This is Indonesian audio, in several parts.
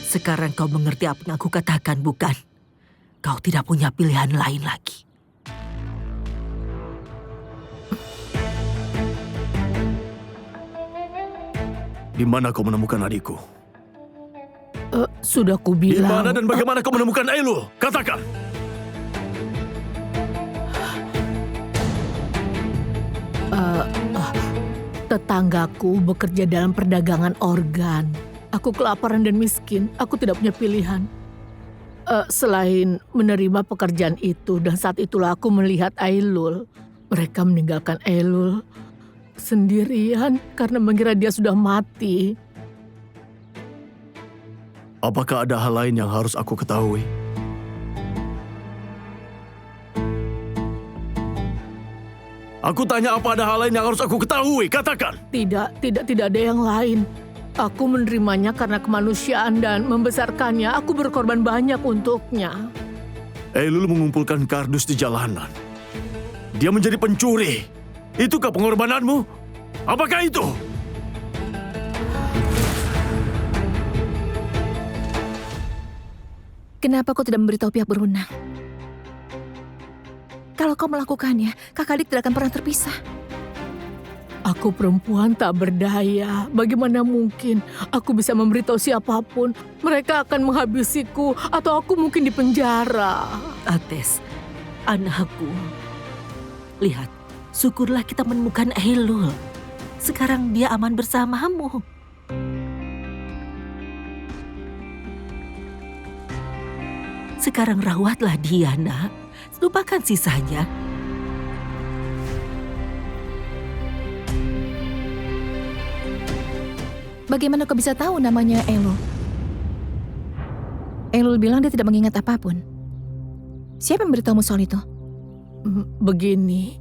Sekarang kau mengerti apa yang aku katakan, bukan? Kau tidak punya pilihan lain lagi. Di mana kau menemukan adikku? Sudah ku Di bilang. mana dan bagaimana kau menemukan Aelul? Katakan! Tetanggaku bekerja dalam perdagangan organ. Aku kelaparan dan miskin. Aku tidak punya pilihan. Selain menerima pekerjaan itu, dan saat itulah aku melihat Aelul. Mereka meninggalkan Aelul sendirian karena mengira dia sudah mati. Apakah ada hal lain yang harus aku ketahui? Aku tanya apa ada hal lain yang harus aku ketahui? Katakan! Tidak ada yang lain. Aku menerimanya karena kemanusiaan dan membesarkannya. Aku berkorban banyak untuknya. Aelul mengumpulkan kardus di jalanan. Dia menjadi pencuri. Itukah pengorbananmu? Apakah itu? Kenapa kau tidak memberitahu pihak berwenang? Kalau kau melakukannya, kakak adik tidak akan pernah terpisah. Aku perempuan tak berdaya. Bagaimana mungkin aku bisa memberitahu siapapun? Mereka akan menghabisiku atau aku mungkin dipenjara. Ates, anakku. Lihat, syukurlah kita menemukan Aelul. Sekarang dia aman bersamamu. Sekarang rawatlah dia, nak. Lupakan sisanya. Bagaimana kau bisa tahu namanya Aelul? Aelul bilang dia tidak mengingat apapun. Siapa yang memberitahumu soal itu? Begini,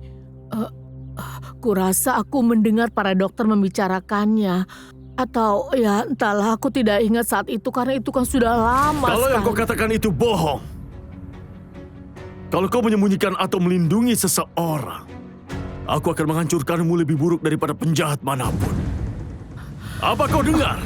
kurasa aku mendengar para dokter membicarakannya. Atau ya entahlah, aku tidak ingat saat itu karena itu kan sudah lama Kalau yang kau sekali. katakan itu bohong. Kalau kau menyembunyikan atau melindungi seseorang, aku akan menghancurkanmu lebih buruk daripada penjahat manapun. Apa kau dengar?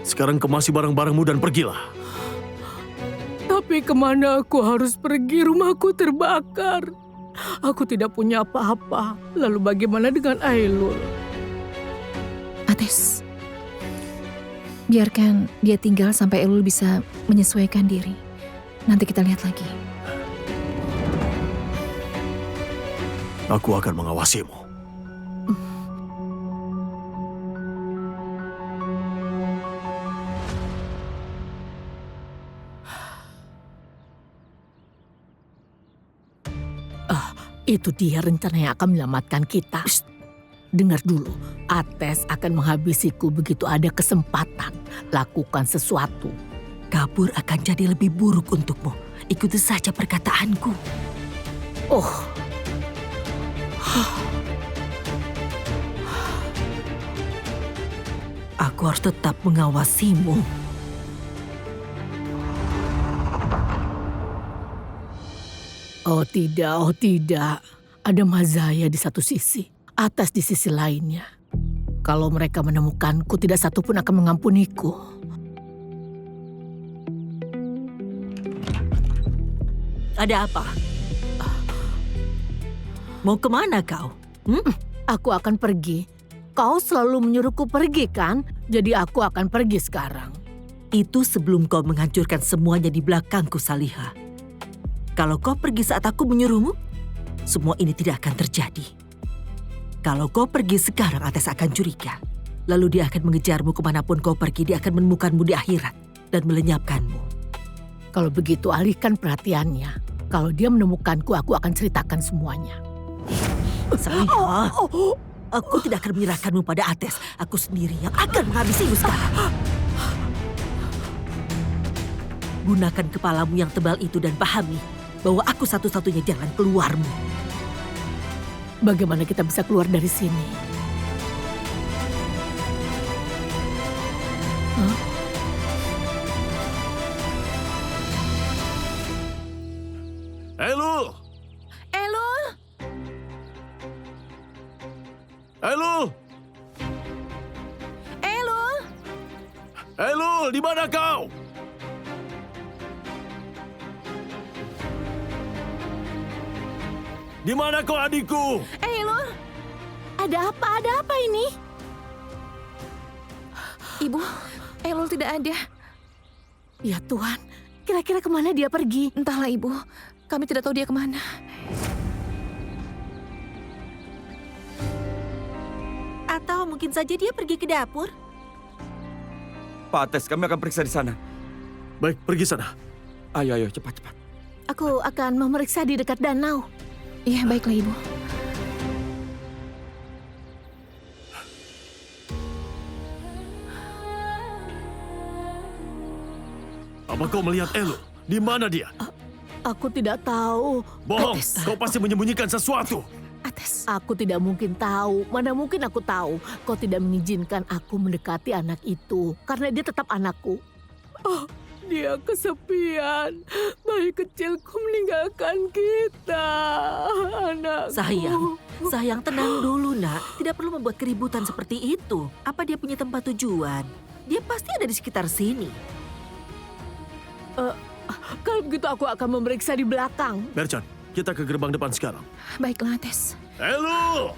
Sekarang kemasi barang-barangmu dan pergilah. Tapi kemana aku harus pergi? Rumahku terbakar. Aku tidak punya apa-apa. Lalu bagaimana dengan Aelul? Ates, biarkan dia tinggal sampai Aelul bisa menyesuaikan diri. Nanti kita lihat lagi. Aku akan mengawasimu. Itu dia rencana yang akan menyelamatkan kita. Shh, dengar dulu, Ates akan menghabisiku begitu ada kesempatan. Lakukan sesuatu. Kabur akan jadi lebih buruk untukmu. Ikuti saja perkataanku. Oh, Aku harus tetap mengawasimu. oh tidak. Ada Mazaya di satu sisi, Ates di sisi lainnya. Kalau mereka menemukanku, tidak satu pun akan mengampuniku. Ada apa? Mau kemana kau? Aku akan pergi. Kau selalu menyuruhku pergi kan? Jadi aku akan pergi sekarang. Itu sebelum kau menghancurkan semuanya di belakangku, Saliha. Kalau kau pergi saat aku menyuruhmu, semua ini tidak akan terjadi. Kalau kau pergi sekarang, Ates akan curiga. Lalu dia akan mengejarmu kemanapun kau pergi. Dia akan menemukanmu di akhirat dan melenyapkanmu. Kalau begitu alihkan perhatiannya. Kalau dia menemukanku, aku akan ceritakan semuanya. Saliha, aku tidak akan menyerahkanmu pada Ates. Aku sendiri yang akan menghabisimu sekarang. Gunakan kepalamu yang tebal itu dan pahami bahwa aku satu-satunya jalan keluarmu. Bagaimana kita bisa keluar dari sini? Aelul! Aelul! Elul! Elul! Elul, di mana kau? Di mana kau, adikku? Elul! Ada apa? Ada apa ini? Ibu, Elul tidak ada. Ya Tuhan, kira-kira kemana dia pergi? Entahlah ibu, kami tidak tahu dia kemana. Atau mungkin saja dia pergi ke dapur. Pak Ates, kami akan periksa di sana. Baik, pergi sana. Ayo, cepat. Aku akan memeriksa di dekat danau. Iya, baiklah ibu. Apa kau melihat Elul? Di mana dia? Aku tidak tahu. Bohong, Ates. kau pasti menyembunyikan sesuatu. Ates. Aku tidak mungkin tahu. Mana mungkin aku tahu. Kau tidak mengizinkan aku mendekati anak itu. Karena dia tetap anakku. Oh, dia kesepian. Bayi kecilku meninggalkan kita. Anakku. Sayang, tenang dulu nak. Tidak perlu membuat keributan seperti itu. Apa dia punya tempat tujuan? Dia pasti ada di sekitar sini. Kalau begitu aku akan memeriksa di belakang. Merchant, kita ke gerbang depan sekarang. Baiklah Ates. Elul!